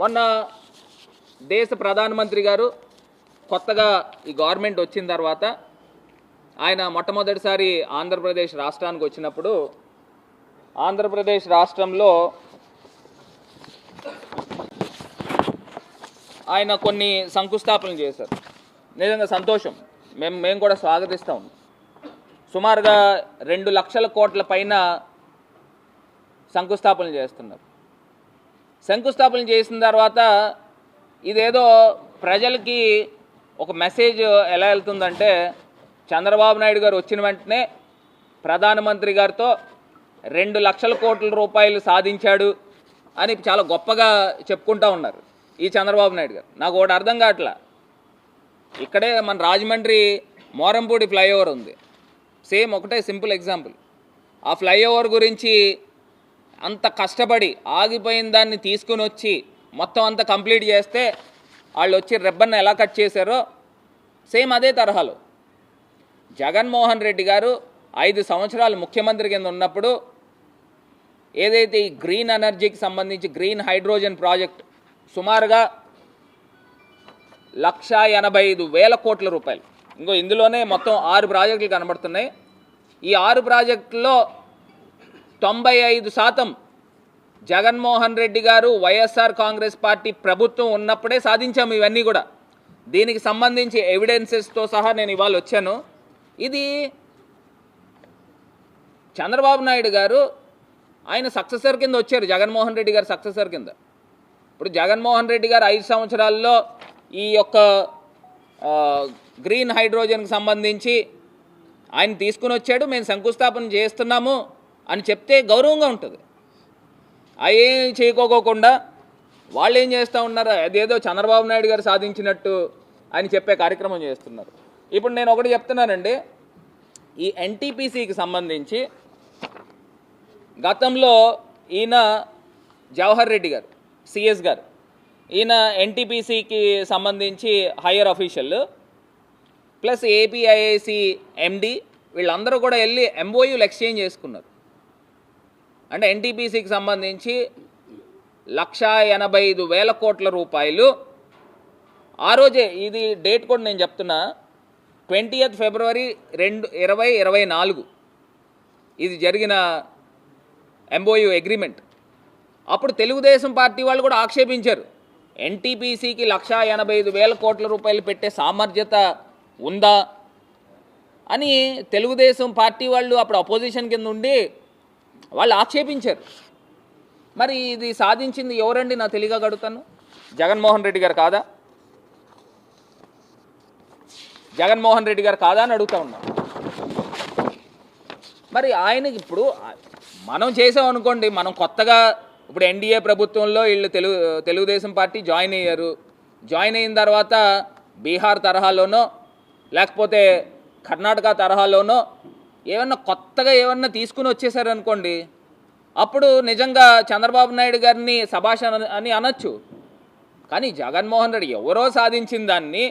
మొన్న దేశ ప్రధానమంత్రి గారు కొత్తగా ఈ గవర్నమెంట్ వచ్చిన తర్వాత ఆయన మొట్టమొదటిసారి ఆంధ్రప్రదేశ్ రాష్ట్రానికి వచ్చినప్పుడు ఆంధ్రప్రదేశ్ రాష్ట్రంలో ఆయన కొన్ని శంకుస్థాపనలు చేశారు. నిజంగా సంతోషం, మేము కూడా స్వాగతిస్తాం. సుమారుగా 2 లక్షల కోట్ల పైన శంకుస్థాపనలు చేస్తున్నారు. శంకుస్థాపన చేసిన తర్వాత ఇదేదో ప్రజలకి ఒక మెసేజ్ ఎలా వెళ్తుందంటే, చంద్రబాబు నాయుడు గారు వచ్చిన వెంటనే ప్రధానమంత్రి గారితో 2 లక్షల కోట్ల రూపాయలు సాధించాడు అని చాలా గొప్పగా చెప్పుకుంటూ ఉన్నారు ఈ చంద్రబాబు నాయుడు గారు. నాకు ఒకటి అర్థం కావట్లా. ఇక్కడే మన రాజమండ్రి మోరంపూడి ఫ్లైఓవర్ ఉంది, సేమ్ ఒకటే సింపుల్ ఎగ్జాంపుల్. ఆ ఫ్లైఓవర్ గురించి అంత కష్టపడి ఆగిపోయిన దాన్ని తీసుకుని వచ్చి మొత్తం అంతా కంప్లీట్ చేస్తే వాళ్ళు వచ్చి రిబ్బన్ ఎలా కట్ చేశారో సేమ్ అదే తరహాలో జగన్మోహన్ రెడ్డి గారు 5 సంవత్సరాలు ముఖ్యమంత్రి కింద ఉన్నప్పుడు ఏదైతే ఈ గ్రీన్ ఎనర్జీకి సంబంధించి గ్రీన్ హైడ్రోజన్ ప్రాజెక్ట్ సుమారుగా 1,85,000 కోట్ల రూపాయలు, ఇంకో ఇందులోనే మొత్తం 6 ప్రాజెక్టులు కనబడుతున్నాయి. ఈ 6 ప్రాజెక్టుల్లో 95% జగన్మోహన్ రెడ్డి గారు వైఎస్ఆర్ కాంగ్రెస్ పార్టీ ప్రభుత్వం ఉన్నప్పుడే సాధించాము ఇవన్నీ కూడా. దీనికి సంబంధించి ఎవిడెన్సెస్తో సహా నేను ఇవాళ వచ్చాను. ఇది చంద్రబాబు నాయుడు గారు ఆయన సక్సెసర్ కింద వచ్చారు, జగన్మోహన్ రెడ్డి గారు సక్సెసర్ కింద. ఇప్పుడు జగన్మోహన్ రెడ్డి గారు 5 సంవత్సరాల్లో ఈ యొక్క గ్రీన్ హైడ్రోజన్కి సంబంధించి ఆయన తీసుకుని వచ్చాడు, మేము శంకుస్థాపన చేస్తున్నాము అని చెప్తే గౌరవంగా ఉంటుంది. అవేం చేయకోకుండా వాళ్ళు ఏం చేస్తూ ఉన్నారు, అదేదో చంద్రబాబు నాయుడు గారు సాధించినట్టు అని చెప్పే కార్యక్రమం చేస్తున్నారు. ఇప్పుడు నేను ఒకటి చెప్తున్నానండి, ఈ ఎన్టీపీసీకి సంబంధించి గతంలో ఈయన జవహర్ రెడ్డి గారు సిఎస్ గారు, ఈయన ఎన్టీపీసీకి సంబంధించి హయ్యర్ అఫీషియల్ ప్లస్ ఏపీఐఐసి ఎండి వీళ్ళందరూ కూడా వెళ్ళి ఎంఓయూలు ఎక్స్చేంజ్ చేసుకున్నారు. అంటే ఎన్టీపీసీకి సంబంధించి 1,85,000 కోట్ల రూపాయలు ఆ రోజే, ఇది డేట్ కూడా నేను చెప్తున్నా, 20th February 2024 ఇది జరిగిన ఎంఓయూ అగ్రిమెంట్. అప్పుడు తెలుగుదేశం పార్టీ వాళ్ళు కూడా ఆక్షేపించారు, ఎన్టీపీసీకి 1,85,000 కోట్ల రూపాయలు పెట్టే సామర్థ్యత ఉందా అని తెలుగుదేశం పార్టీ వాళ్ళు అప్పుడు అపోజిషన్ కింద ఉండి వాళ్ళు ఆక్షేపించారు. మరి ఇది సాధించింది ఎవరండి నా తెలియక అడుగుతాను, జగన్మోహన్ రెడ్డి గారు కాదా? జగన్మోహన్ రెడ్డి గారు కాదా అని అడుగుతా ఉన్నాం. మరి ఆయనకి ఇప్పుడు మనం చేసామనుకోండి, మనం కొత్తగా ఇప్పుడు ఎన్డీఏ ప్రభుత్వంలో వీళ్ళు తెలుగుదేశం పార్టీ జాయిన్ అయ్యారు. జాయిన్ అయిన తర్వాత బీహార్ తరహాలోనో లేకపోతే కర్ణాటక తరహాలోనో ఏమన్నా కొత్తగా ఏమన్నా తీసుకుని వచ్చేసారనుకోండి, అప్పుడు నిజంగా చంద్రబాబు నాయుడు గారిని శభాష్ అని అనొచ్చు. కానీ జగన్మోహన్ రెడ్డి ఎవరో సాధించిన దాన్ని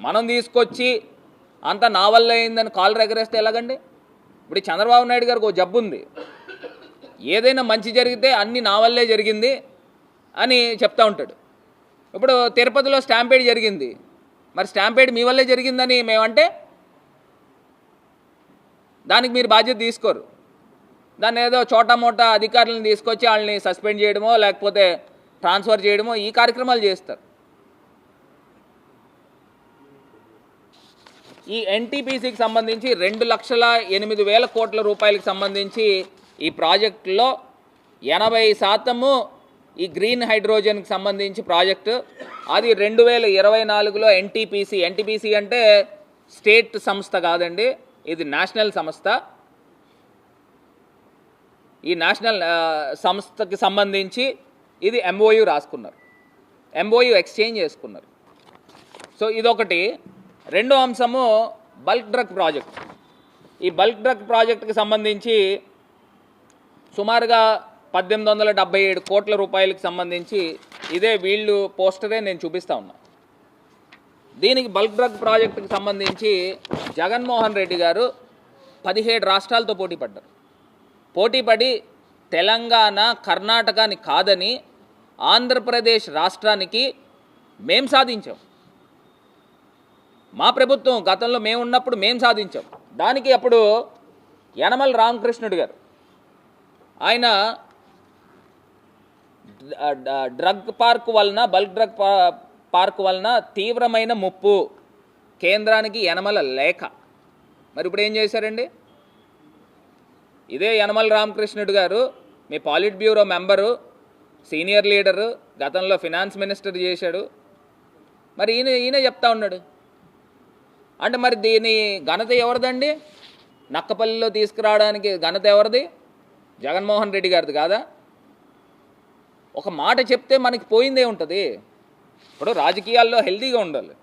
మనం తీసుకొచ్చి అంత నా వల్ల అయిందని కాలు ఎగరేస్తే ఎలాగండి? ఇప్పుడు చంద్రబాబు నాయుడు గారికి ఒక జబ్బు ఉంది, ఏదైనా మంచి జరిగితే అన్నీ నా వల్లే జరిగింది అని చెప్తూ ఉంటాడు. ఇప్పుడు తిరుపతిలో స్టాంపేడ్ జరిగింది, మరి స్టాంపేడ్ మీ వల్లే జరిగిందని మేమంటే దానికి మీరు బాధ్యత తీసుకోరు. దాన్ని ఏదో చోటా మోటా అధికారులను తీసుకొచ్చి వాళ్ళని సస్పెండ్ చేయడమో లేకపోతే ట్రాన్స్ఫర్ చేయడమో ఈ కార్యక్రమాలు చేస్తారు. ఈ ఎన్టీపీసీకి సంబంధించి 2,08,000 కోట్ల రూపాయలకు సంబంధించి ఈ ప్రాజెక్టులో 80% ఈ గ్రీన్ హైడ్రోజన్కి సంబంధించి ప్రాజెక్టు. అది 2024లో ఎన్టీపీసీ అంటే స్టేట్ సంస్థ కాదండి, ఇది నేషనల్ సంస్థ. ఈ నేషనల్ సంస్థకి సంబంధించి ఇది ఎంఓయూ రాసుకున్నారు, ఎంఓయూ ఎక్స్చేంజ్ చేసుకున్నారు. సో ఇదొకటి. రెండో అంశము బల్క్ డ్రగ్ ప్రాజెక్ట్. ఈ బల్క్ డ్రగ్ ప్రాజెక్టుకి సంబంధించి సుమారుగా 1,877 కోట్ల రూపాయలకు సంబంధించి ఇదే వీళ్ళు పోస్టరే నేను చూపిస్తూ ఉన్నా. దీనికి బల్క్ డ్రగ్ ప్రాజెక్టుకి సంబంధించి జగన్మోహన్ రెడ్డి గారు 17 రాష్ట్రాలతో పోటీపడ్డారు. పోటీపడి తెలంగాణ కర్ణాటకని కాదని ఆంధ్రప్రదేశ్ రాష్ట్రానికి మేం సాధించాం. మా ప్రభుత్వం గతంలో మేము ఉన్నప్పుడు మేము సాధించాం. దానికి అప్పుడు యనమల రామకృష్ణుడు గారు ఆయన డ్రగ్ పార్క్ వలన, బల్క్ డ్రగ్ పార్క్ వలన తీవ్రమైన ముప్పు కేంద్రానికి యనమల లేఖ. మరి ఇప్పుడు ఏం చేశారండి? ఇదే యనమల రామకృష్ణుడు గారు మీ పాలిట్ బ్యూరో మెంబరు, సీనియర్ లీడరు, గతంలో ఫినాన్స్ మినిస్టర్ చేశాడు. మరి ఈయన చెప్తా ఉన్నాడు. అంటే మరి దీని ఘనత ఎవరిదండి? నక్కపల్లిలో తీసుకురావడానికి ఘనత ఎవరిది? జగన్మోహన్ రెడ్డి గారిది కాదా? ఒక మాట చెప్తే మనకి పోయిందే ఉంటుంది. ఇప్పుడు రాజకీయాల్లో హెల్తీగా ఉండాలి.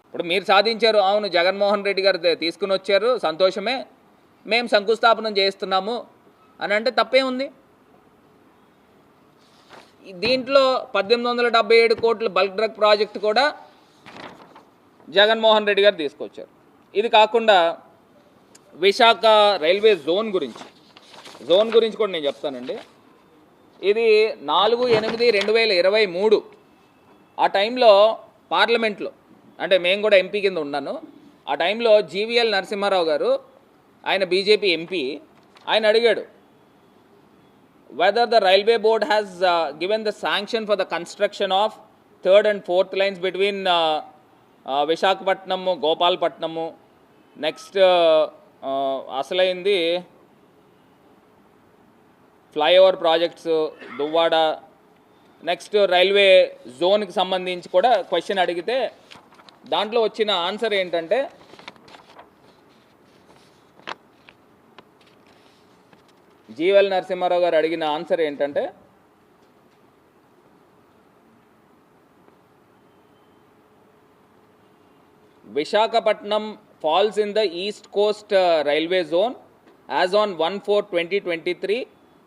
ఇప్పుడు మీరు సాధించారు, అవును జగన్మోహన్ రెడ్డి గారు తీసుకుని వచ్చారు, సంతోషమే, మేము శంకుస్థాపనం చేస్తున్నాము అని అంటే తప్పే ఉంది. దీంట్లో 1877 కోట్ల బల్క్ డ్రగ్ ప్రాజెక్ట్ కూడా జగన్మోహన్ రెడ్డి గారు తీసుకొచ్చారు. ఇది కాకుండా విశాఖ రైల్వే జోన్ గురించి కూడా నేను చెప్తానండి. ఇది 4/8/2023 ఆ టైంలో పార్లమెంట్లో, అంటే మేము కూడా ఎంపీ కింద ఉన్నాను, ఆ టైంలో జీవీఎల్ నరసింహారావు గారు, ఆయన బీజేపీ ఎంపీ, ఆయన అడిగాడు whether the railway board has given the sanction for the construction of 3rd and 4th lines between Visakhapatnam, Gopalapatnam, next అసలైంది flyover projects, Duvvada, next railway జోన్కి సంబంధించి కూడా క్వశ్చన్ అడిగితే దాంట్లో వచ్చిన ఆన్సర్ ఏంటంటే జీవీఎల్ నరసింహారావు గారు అడిగిన ఆన్సర్ ఏంటంటే Visakhapatnam falls in the East Coast Railway Zone as on 1/4/2023.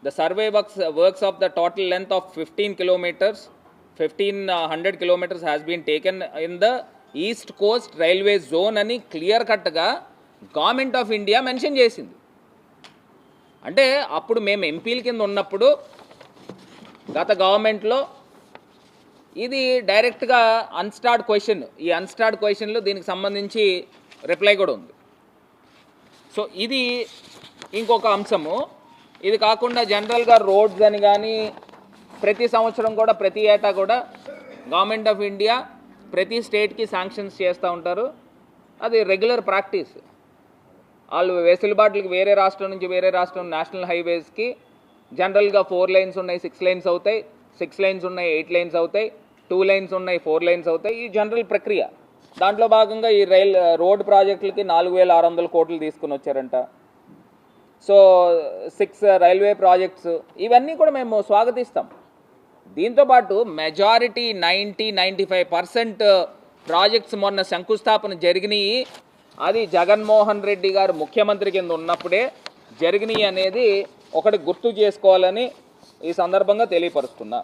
The survey works of the total length of 15 kilometers, 1500 kilometers has been taken in the East Coast Railway Zone అని clear కట్గా government of India mention చేసింది. అంటే అప్పుడు మేము ఎంపీల కింద ఉన్నప్పుడు గత గవర్నమెంట్లో ఇది డైరెక్ట్గా అన్స్టార్డ్ క్వశ్చన్, ఈ అన్స్టార్డ్ క్వశ్చన్లో దీనికి సంబంధించి రిప్లై కూడా ఉంది. సో ఇది ఇంకొక అంశము. ఇది కాకుండా జనరల్గా రోడ్స్ అని కానీ ప్రతి సంవత్సరం కూడా, ప్రతి ఏటా కూడా గవర్నమెంట్ ఆఫ్ ఇండియా ప్రతి స్టేట్కి శాంక్షన్స్ చేస్తూ ఉంటారు. అది రెగ్యులర్ ప్రాక్టీస్. వాళ్ళు వెసులుబాట్లకి వేరే రాష్ట్రం నుంచి వేరే రాష్ట్రం నేషనల్ హైవేస్కి జనరల్గా 4 lanes ఉన్నాయి, 6 lanes అవుతాయి, 6 lanes ఉన్నాయి, 8 lanes అవుతాయి, 2 lanes ఉన్నాయి, 4 lanes అవుతాయి. ఈ జనరల్ ప్రక్రియ. దాంట్లో భాగంగా ఈ రోడ్ ప్రాజెక్టులకి 4600 కోట్లు తీసుకుని వచ్చారంట. సో 6 రైల్వే ప్రాజెక్ట్స్, ఇవన్నీ కూడా మేము స్వాగతిస్తాం. దీంతోపాటు మెజారిటీ 90-95% ప్రాజెక్ట్స్ మొన్న శంకుస్థాపన జరిగినాయి. అది జగన్మోహన్ రెడ్డి గారు ముఖ్యమంత్రి కింద ఉన్నప్పుడే జరిగినాయి అనేది ఒకటి గుర్తు చేసుకోవాలని ఈ సందర్భంగా తెలియపరుస్తున్నా.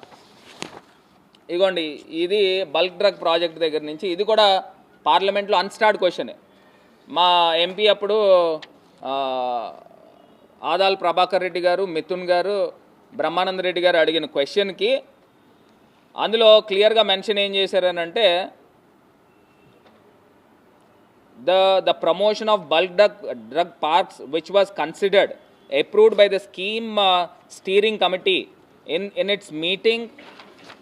ఇగోండి, ఇది బల్క్ డ్రగ్ ప్రాజెక్ట్ దగ్గర నుంచి, ఇది కూడా పార్లమెంట్లో అన్స్టార్డ్ క్వశ్చనే. మా ఎంపీ అప్పుడు ఆదాల్ ప్రభాకర్ రెడ్డి గారు, మిథున్ గారు, బ్రహ్మానంద రెడ్డి గారు అడిగిన క్వశ్చన్కి అందులో క్లియర్గా మెన్షన్ ఏం చేశారనంటే the promotion of bulk drug parks which was considered approved by the scheme steering committee in its meeting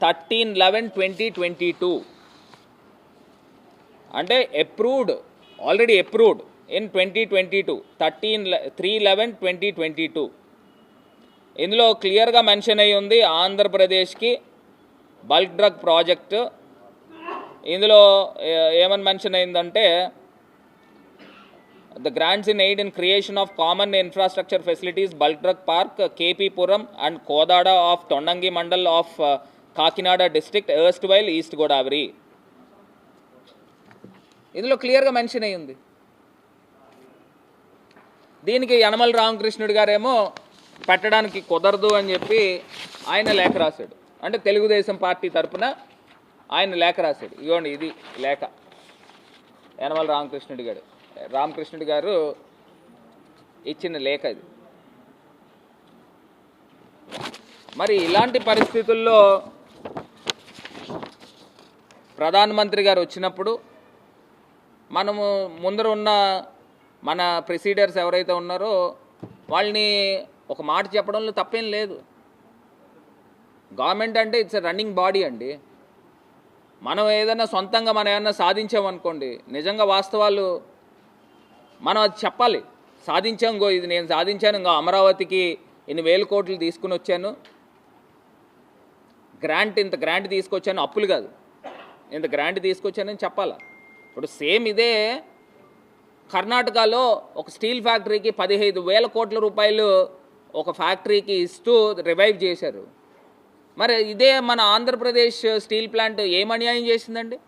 13/11/2022 అంటే already approved in 2022, 3/11/2022. ఇందులో క్లియర్గా మెన్షన్ అయ్యి ఉంది ఆంధ్రప్రదేశ్కి బల్క్ డ్రగ్ ప్రాజెక్టు. ఇందులో ఏమని మెన్షన్ అయిందంటే the grants in aid in creation of common infrastructure facilities, bulk drug park, KP Puram and Kodada of Tondangi Mandal of Kakinada district, erstwhile East Godavari. ఇందులో క్లియర్గా mention అయ్యి ఉంది. దీనికి యనమల రామకృష్ణుడు గారేమో పెట్టడానికి కుదరదు అని చెప్పి ఆయన లేఖ రాశాడు. అంటే తెలుగుదేశం పార్టీ తరఫున ఆయన లేఖ రాశాడు. ఇదిగోండి, ఇది లేఖ యనమల రామకృష్ణుడు గారు ఇచ్చిన లేఖ ఇది. మరి ఇలాంటి పరిస్థితుల్లో ప్రధానమంత్రి గారు వచ్చినప్పుడు మనము ముందర ఉన్న మన ప్రెసిడర్స్ ఎవరైతే ఉన్నారో వాళ్ళని ఒక మాట చెప్పడంలో తప్పేం లేదు. గవర్నమెంట్ అంటే ఇట్స్ రన్నింగ్ బాడీ అండి. మనం ఏదైనా సొంతంగా మనం ఏదైనా సాధించామనుకోండి, నిజంగా వాస్తవాలు మనం అది చెప్పాలి. సాధించాం, ఇది నేను సాధించాను, ఇంకో అమరావతికి ఇన్ని వేల కోట్లు తీసుకుని వచ్చాను, ఇంత గ్రాంట్ తీసుకొచ్చాను, అప్పులు కాదు, ఇంత గ్రాంట్ తీసుకొచ్చానని చెప్పాలా. ఇప్పుడు సేమ్ ఇదే కర్ణాటకలో ఒక స్టీల్ ఫ్యాక్టరీకి 15,000 కోట్ల రూపాయలు ఒక ఫ్యాక్టరీకి ఇస్తూ రివైవ్ చేశారు. మరి ఇదే మన ఆంధ్రప్రదేశ్ స్టీల్ ప్లాంట్ ఏం అన్యాయం చేసిందండి?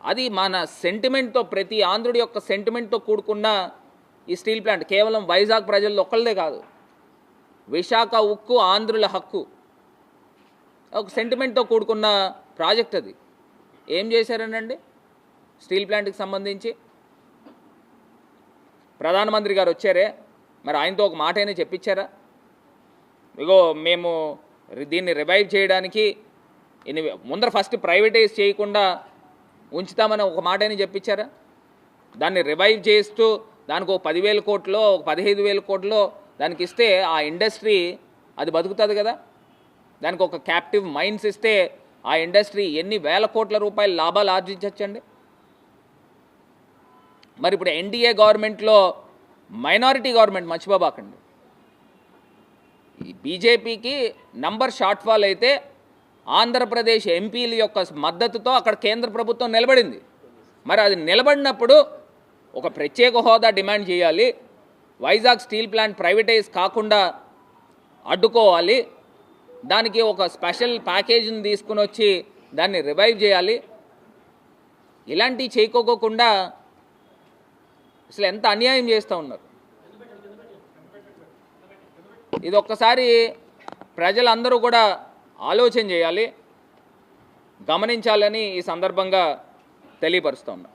అది మన సెంటిమెంట్తో, ప్రతి ఆంధ్రుడి యొక్క సెంటిమెంట్తో కూడుకున్న ఈ స్టీల్ ప్లాంట్ కేవలం వైజాగ్ ప్రజల్లో ఒక్కళ్ళదే కాదు, విశాఖ ఉక్కు ఆంధ్రుల హక్కు, ఒక సెంటిమెంట్తో కూడుకున్న ప్రాజెక్ట్ అది. ఏం చేశారనండి స్టీల్ ప్లాంట్కి సంబంధించి? ప్రధానమంత్రి గారు వచ్చారే, మరి ఆయనతో ఒక మాట అయినా చెప్పించారా? ఇగో మేము దీన్ని రివైవ్ చేయడానికి ముందర ఫస్ట్ ప్రైవేటైజ్ చేయకుండా ఉంచుతామని ఒక మాట అయినా చెప్పించారా? దాన్ని రివైవ్ చేస్తూ దానికి ఒక 10,000 కోట్లో, ఒక 15,000 కోట్లో దానికి ఇస్తే ఆ ఇండస్ట్రీ అది బతుకుతుంది కదా. దానికి ఒక క్యాప్టివ్ మైన్స్ ఇస్తే ఆ ఇండస్ట్రీ ఎన్ని వేల కోట్ల రూపాయల లాభాలు ఆర్జించవచ్చండి. మరి ఇప్పుడు ఎన్డీఏ గవర్నమెంట్లో మైనారిటీ గవర్నమెంట్ మర్చిపోబాకండి. ఈ బీజేపీకి నంబర్ షార్ట్ ఫాల్ అయితే ఆంధ్రప్రదేశ్ ఎంపీల యొక్క మద్దతుతో అక్కడ కేంద్ర ప్రభుత్వం నిలబడింది. మరి అది నిలబడినప్పుడు ఒక ప్రత్యేక హోదా డిమాండ్ చేయాలి, వైజాగ్ స్టీల్ ప్లాంట్ ప్రైవేటైజ్ కాకుండా అడ్డుకోవాలి, దానికి ఒక స్పెషల్ ప్యాకేజీని తీసుకుని వచ్చి దాన్ని రివైవ్ చేయాలి. ఇలాంటివి చేయకోకుండా అసలు ఎంత అన్యాయం చేస్తూ ఉన్నారు. ఇది ఒక్కసారి ప్రజలందరూ కూడా ఆలోచన చేయాలి, గమనించాలని ఈ సందర్భంగా తెలియపరుస్తూ ఉన్నారు.